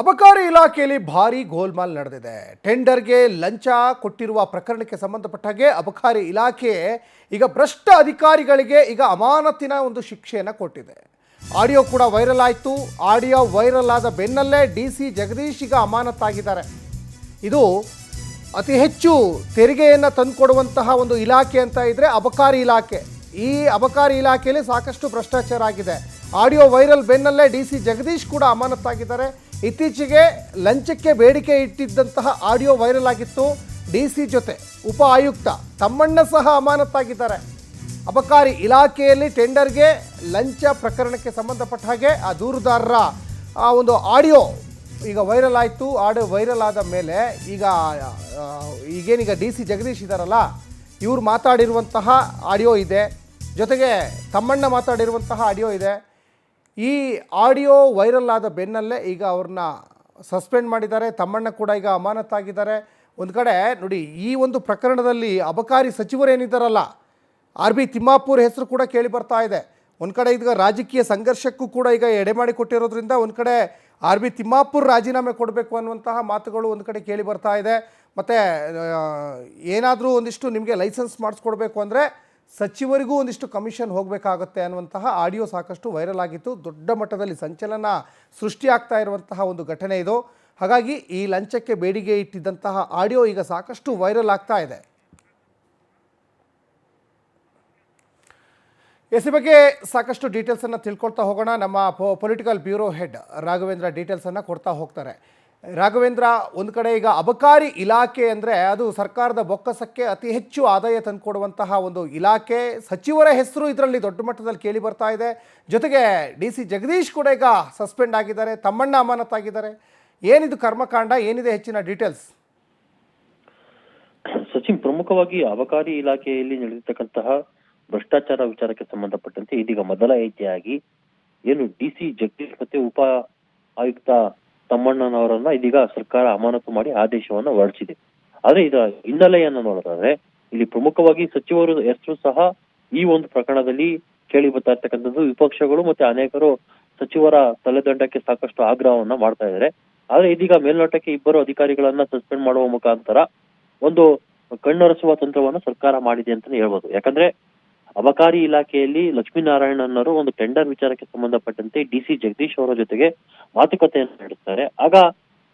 ಅಬಕಾರಿ ಇಲಾಖೆಯಲ್ಲಿ ಭಾರಿ ಗೋಲ್ಮಾಲ್ ನಡೆದಿದೆ. ಟೆಂಡರ್ಗೆ ಲಂಚ ಕೊಟ್ಟಿರುವ ಪ್ರಕರಣಕ್ಕೆ ಸಂಬಂಧಪಟ್ಟ ಹಾಗೆ ಅಬಕಾರಿ ಇಲಾಖೆ ಈಗ ಭ್ರಷ್ಟ ಅಧಿಕಾರಿಗಳಿಗೆ ಈಗ ಅಮಾನತಿನ ಒಂದು ಶಿಕ್ಷೆಯನ್ನು ಕೊಟ್ಟಿದೆ. ಆಡಿಯೋ ಕೂಡ ವೈರಲ್ ಆಯಿತು. ಆಡಿಯೋ ವೈರಲ್ ಆದ ಬೆನ್ನಲ್ಲೇ ಡಿ.ಸಿ. ಜಗದೀಶ್ ಈಗ ಅಮಾನತಾಗಿದ್ದಾರೆ. ಇದು ಅತಿ ಹೆಚ್ಚು ತೆರಿಗೆಯನ್ನು ತಂದುಕೊಡುವಂತಹ ಒಂದು ಇಲಾಖೆ ಅಂತ ಇದ್ದರೆ ಅಬಕಾರಿ ಇಲಾಖೆ. ಈ ಅಬಕಾರಿ ಇಲಾಖೆಯಲ್ಲಿ ಸಾಕಷ್ಟು ಭ್ರಷ್ಟಾಚಾರ ಆಗಿದೆ. ಆಡಿಯೋ ವೈರಲ್ ಬೆನ್ನಲ್ಲೇ ಡಿ.ಸಿ. ಜಗದೀಶ್ ಕೂಡ ಅಮಾನತಾಗಿದ್ದಾರೆ. ಇತ್ತೀಚೆಗೆ ಲಂಚಕ್ಕೆ ಬೇಡಿಕೆ ಇಟ್ಟಿದ್ದಂತಹ ಆಡಿಯೋ ವೈರಲ್ ಆಗಿತ್ತು. ಡಿ.ಸಿ. ಜೊತೆ ಉಪ ಆಯುಕ್ತ ತಮ್ಮಣ್ಣ ಸಹ ಅಮಾನತಾಗಿದ್ದಾರೆ. ಅಬಕಾರಿ ಇಲಾಖೆಯಲ್ಲಿ ಟೆಂಡರ್ಗೆ ಲಂಚ ಪ್ರಕರಣಕ್ಕೆ ಸಂಬಂಧಪಟ್ಟ ಹಾಗೆ ಆ ದೂರುದಾರರ ಆ ಒಂದು ಆಡಿಯೋ ಈಗ ವೈರಲ್ ಆಯಿತು. ಆಡಿಯೋ ವೈರಲ್ ಆದ ಮೇಲೆ ಈಗೇನೀಗ ಡಿ.ಸಿ. ಜಗದೀಶ್ ಇದ್ದಾರಲ್ಲ, ಇವ್ರು ಮಾತಾಡಿರುವಂತಹ ಆಡಿಯೋ ಇದೆ, ಜೊತೆಗೆ ತಮ್ಮಣ್ಣ ಮಾತಾಡಿರುವಂತಹ ಆಡಿಯೋ ಇದೆ. ಈ ಆಡಿಯೋ ವೈರಲ್ ಆದ ಬೆನ್ನಲ್ಲೇ ಈಗ ಅವ್ರನ್ನ ಸಸ್ಪೆಂಡ್ ಮಾಡಿದ್ದಾರೆ. ತಮ್ಮಣ್ಣ ಕೂಡ ಈಗ ಅಮಾನತಾಗಿದ್ದಾರೆ. ಒಂದು ಕಡೆ ನೋಡಿ, ಈ ಒಂದು ಪ್ರಕರಣದಲ್ಲಿ ಅಬಕಾರಿ ಸಚಿವರೇನಿದ್ದಾರಲ್ಲ, ಆರ್.ಬಿ. ತಿಮ್ಮಾಪುರ್ ಹೆಸರು ಕೂಡ ಕೇಳಿ ಬರ್ತಾ ಇದೆ. ಒಂದು ಕಡೆ ಈಗ ರಾಜಕೀಯ ಸಂಘರ್ಷಕ್ಕೂ ಕೂಡ ಈಗ ಎಡೆಮಾಡಿ ಕೊಟ್ಟಿರೋದ್ರಿಂದ ಒಂದು ಕಡೆ ಆರ್.ಬಿ. ತಿಮ್ಮಾಪುರ್ ರಾಜೀನಾಮೆ ಕೊಡಬೇಕು ಅನ್ನುವಂತಹ ಮಾತುಗಳು ಒಂದು ಕಡೆ ಕೇಳಿ ಬರ್ತಾ ಇದೆ. ಮತ್ತು ಏನಾದರೂ ಒಂದಿಷ್ಟು ನಿಮಗೆ ಲೈಸೆನ್ಸ್ ಮಾಡಿಸ್ಕೊಡ್ಬೇಕು ಅಂದರೆ ಸಚಿವರಿಗೂ ಒಂದಿಷ್ಟು ಕಮಿಷನ್ ಹೋಗಬೇಕಾಗುತ್ತೆ ಅನ್ನುವಂತಹ ಆಡಿಯೋ ಸಾಕಷ್ಟು ವೈರಲ್ ಆಗಿತ್ತು. ದೊಡ್ಡ ಮಟ್ಟದಲ್ಲಿ ಸಂಚಲನ ಸೃಷ್ಟಿಯಾಗ್ತಾ ಇರುವಂತಹ ಒಂದು ಘಟನೆ ಇದು. ಹಾಗಾಗಿ ಈ ಲಂಚಕ್ಕೆ ಬೇಡಿಕೆ ಇಟ್ಟಿದ್ದಂತಹ ಆಡಿಯೋ ಈಗ ಸಾಕಷ್ಟು ವೈರಲ್ ಆಗ್ತಾ ಇದೆ. ಈ ಬಗ್ಗೆ ಸಾಕಷ್ಟು ಡೀಟೇಲ್ಸನ್ನು ತಿಳ್ಕೊಳ್ತಾ ಹೋಗೋಣ. ನಮ್ಮ ಪೊಲಿಟಿಕಲ್ ಬ್ಯೂರೋ ಹೆಡ್ ರಾಘವೇಂದ್ರ ಡೀಟೇಲ್ಸನ್ನು ಕೊಡ್ತಾ ಹೋಗ್ತಾರೆ. ರಾಘವೇಂದ್ರ, ಒಂದು ಕಡೆ ಈಗ ಅಬಕಾರಿ ಇಲಾಖೆ ಅಂದರೆ ಅದು ಸರ್ಕಾರದ ಬೊಕ್ಕಸಕ್ಕೆ ಅತಿ ಹೆಚ್ಚು ಆದಾಯ ತಂದುಕೊಡುವಂತಹ ಒಂದು ಇಲಾಖೆ. ಸಚಿವರ ಹೆಸರು ಇದರಲ್ಲಿ ದೊಡ್ಡ ಮಟ್ಟದಲ್ಲಿ ಕೇಳಿ ಬರ್ತಾ ಇದೆ. ಜೊತೆಗೆ ಡಿ.ಸಿ. ಜಗದೀಶ್ ಕೂಡ ಈಗ ಸಸ್ಪೆಂಡ್ ಆಗಿದ್ದಾರೆ, ತಮ್ಮಣ್ಣ ಅಮಾನತಾಗಿದ್ದಾರೆ. ಏನಿದು ಕರ್ಮಕಾಂಡ, ಏನಿದೆ ಹೆಚ್ಚಿನ ಡೀಟೇಲ್ಸ್? ಸಚಿನ್, ಪ್ರಮುಖವಾಗಿ ಅಬಕಾರಿ ಇಲಾಖೆಯಲ್ಲಿ ನಡೆದಿರ್ತಕ್ಕಂತಹ ಭ್ರಷ್ಟಾಚಾರ ವಿಚಾರಕ್ಕೆ ಸಂಬಂಧಪಟ್ಟಂತೆ ಇದೀಗ ಮೊದಲ ಹೆಜ್ಜೆಯಾಗಿ ಏನು ಡಿ.ಸಿ. ಜಗದೀಶ್ ಮತ್ತೆ ಉಪ ಆಯುಕ್ತ ತಮ್ಮಣ್ಣನವರನ್ನ ಇದೀಗ ಸರ್ಕಾರ ಅಮಾನತು ಮಾಡಿ ಆದೇಶವನ್ನ ಹೊರಡಿಸಿದೆ. ಆದ್ರೆ ಇದರ ಹಿನ್ನೆಲೆಯನ್ನ ನೋಡೋದಾದ್ರೆ ಇಲ್ಲಿ ಪ್ರಮುಖವಾಗಿ ಸಚಿವರ ಹೆಸರು ಸಹ ಈ ಒಂದು ಪ್ರಕರಣದಲ್ಲಿ ಕೇಳಿ ಬರ್ತಾ ಇರ್ತಕ್ಕಂಥದ್ದು. ವಿಪಕ್ಷಗಳು ಮತ್ತೆ ಅನೇಕರು ಸಚಿವರ ತಲೆದಂಡಕ್ಕೆ ಸಾಕಷ್ಟು ಆಗ್ರಹವನ್ನ ಮಾಡ್ತಾ ಇದ್ದಾರೆ. ಆದ್ರೆ ಇದೀಗ ಮೇಲ್ನೋಟಕ್ಕೆ ಇಬ್ಬರು ಅಧಿಕಾರಿಗಳನ್ನ ಸಸ್ಪೆಂಡ್ ಮಾಡುವ ಮುಖಾಂತರ ಒಂದು ಕಣ್ಣೊರೆಸುವ ತಂತ್ರವನ್ನ ಸರ್ಕಾರ ಮಾಡಿದೆ ಅಂತಾನೆ ಹೇಳ್ಬೋದು. ಯಾಕಂದ್ರೆ ಅಬಕಾರಿ ಇಲಾಖೆಯಲ್ಲಿ ಲಕ್ಷ್ಮೀನಾರಾಯಣನವರು ಒಂದು ಟೆಂಡರ್ ವಿಚಾರಕ್ಕೆ ಸಂಬಂಧಪಟ್ಟಂತೆ ಡಿ.ಸಿ. ಜಗದೀಶ್ ಅವರ ಜೊತೆಗೆ ಮಾತುಕತೆಯನ್ನು ನಡೆಸ್ತಾರೆ. ಆಗ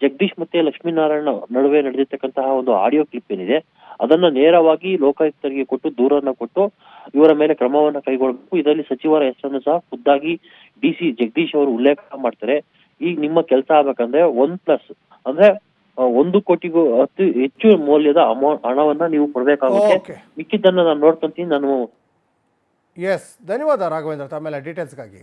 ಜಗದೀಶ್ ಮತ್ತೆ ಲಕ್ಷ್ಮೀನಾರಾಯಣ ನಡುವೆ ನಡೆದಿರ್ತಕ್ಕಂತಹ ಒಂದು ಆಡಿಯೋ ಕ್ಲಿಪ್ ಏನಿದೆ ಅದನ್ನ ನೇರವಾಗಿ ಲೋಕಾಯುಕ್ತರಿಗೆ ಕೊಟ್ಟು ದೂರನ್ನ ಕೊಟ್ಟು ಇವರ ಮೇಲೆ ಕ್ರಮವನ್ನ ಕೈಗೊಳ್ಳಬೇಕು. ಇದರಲ್ಲಿ ಸಚಿವರ ಹೆಸರನ್ನು ಸಹ ಖುದ್ದಾಗಿ ಡಿ.ಸಿ. ಜಗದೀಶ್ ಅವರು ಉಲ್ಲೇಖ ಮಾಡ್ತಾರೆ. ಈಗ ನಿಮ್ಮ ಕೆಲಸ ಆಗ್ಬೇಕಂದ್ರೆ 1+ ಅಂದ್ರೆ 1 ಕೋಟಿಗೂ ಹೆಚ್ಚು ಮೌಲ್ಯದ ಹಣವನ್ನ ನೀವು ಕೊಡ್ಬೇಕಾಗುತ್ತೆ. ಮಿಕ್ಕಿದ್ದನ್ನ ನಾನು ನೋಡ್ಕೊಂತೀನಿ ನಾನು. ಎಸ್, ಧನ್ಯವಾದ ರಾಘವೇಂದ್ರ ತಮ್ಮೆಲ್ಲ ಡೀಟೇಲ್ಸ್ಗಾಗಿ.